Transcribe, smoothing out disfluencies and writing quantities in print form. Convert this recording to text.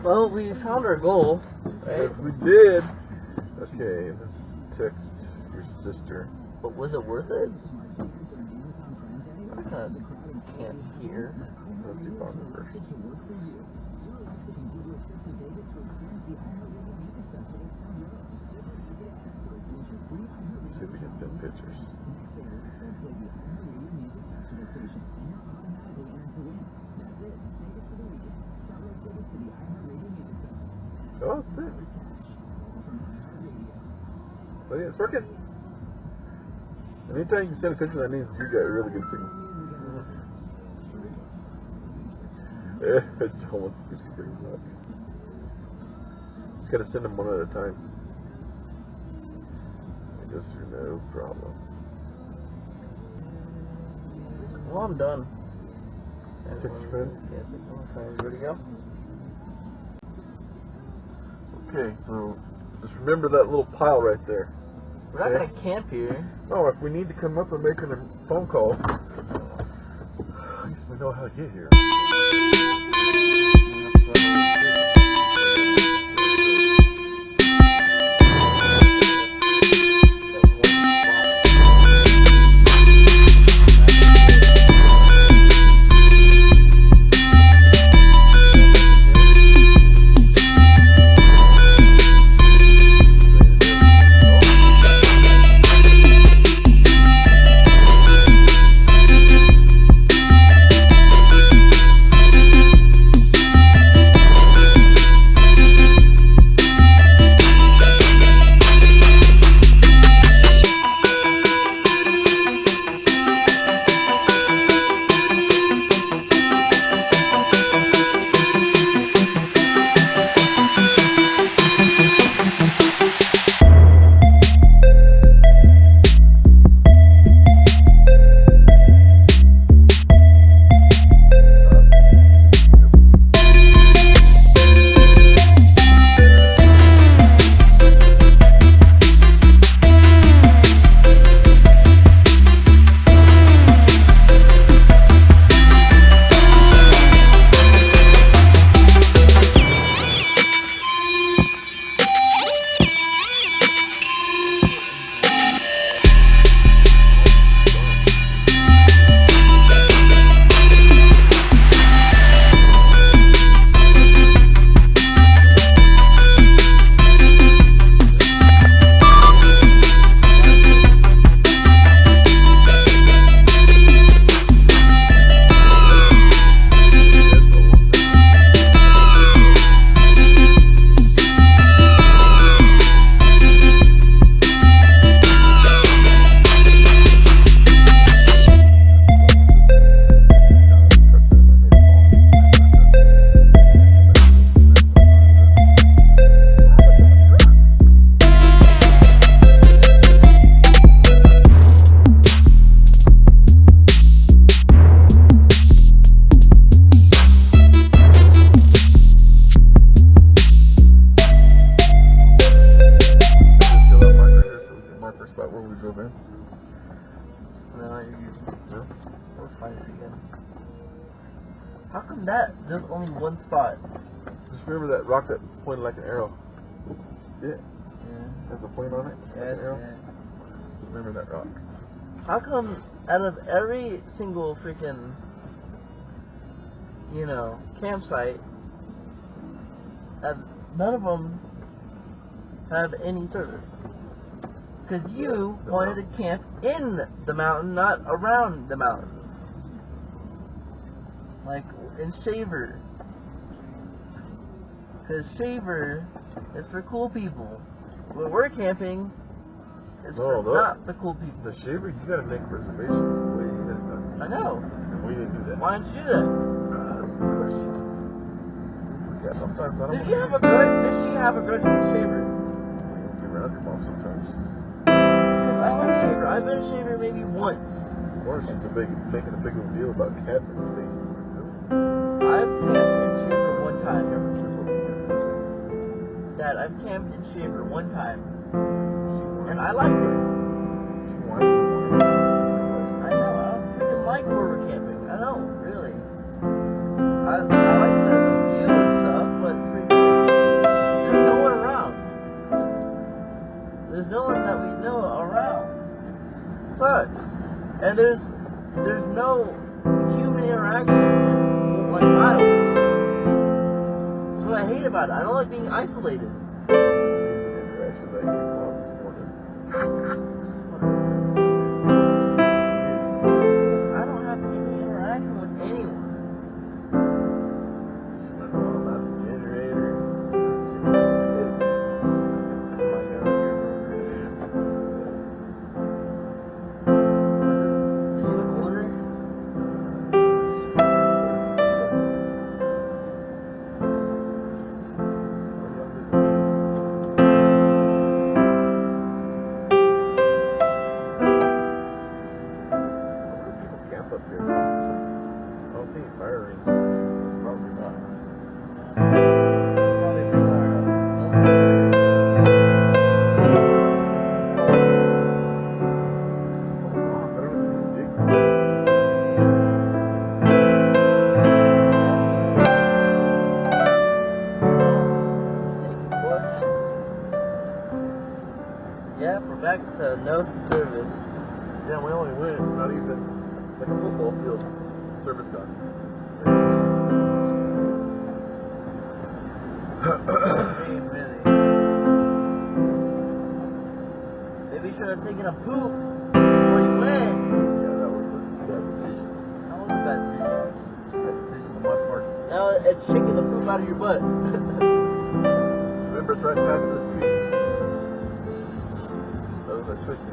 Well, we found our goal, right? Yes, we did. Okay, let's text your sister. But was it worth it? I can't hear. Let's do Bonner first. Let's see if we can send pictures. Oh, sick. But yeah, it's working. Anytime you can send a picture, that means you got a really good signal. It's almost just brings up. Just gotta send them one at a time. I guess there's no problem. Well, I'm done. Check your phone. Yes, I'm ready to go. Okay, so just remember that little pile right there. We're not gonna camp here. Oh, if we need to come up and make a phone call, at least we know how to get here. How come there's only one spot? Just remember that rock that's pointed like an arrow. See it? Yeah. Has a point on it? Like an arrow? Yeah. Remember that rock. How come out of every single freaking, campsite, none of them have any service? Because you wanted to camp in the mountain, not around the mountain. Like in Shaver. Because Shaver is for cool people. When we're camping, it's not the cool people. The Shaver, you gotta make reservations way ahead of time. I know. And we didn't do that. Why didn't you do that? That's a good question. Yeah, sometimes I don't Did she have a grudge with Shaver? Get around your mom sometimes. I like Shaver. I've been to Shaver maybe once. Or it's just making a big old deal about camping space. I've camped in Shaver one time. Dad, I've camped in Shaver one time. And I liked it. Why? I know. I don't freaking like where we're camping. I don't, really. I like the view and stuff, but freaking sucks. And there's no human interaction like miles. That's what I hate about it. I don't like being isolated. Interaction that came on this morning. I don't have any interaction with anyone. She went on about the generator. She look older? People camp up here. I don't see any fire rings. Probably not. Probably bring our Yeah, we're back to no service. Yeah, we only went not even like a football field service gun. Really. Maybe you should have taken a poop before you went. Yeah, that was a bad decision. That was a bad decision. Bad decision on my part. Now it's shaking the poop out of your butt. Remember, it's right past the street. That was our switch.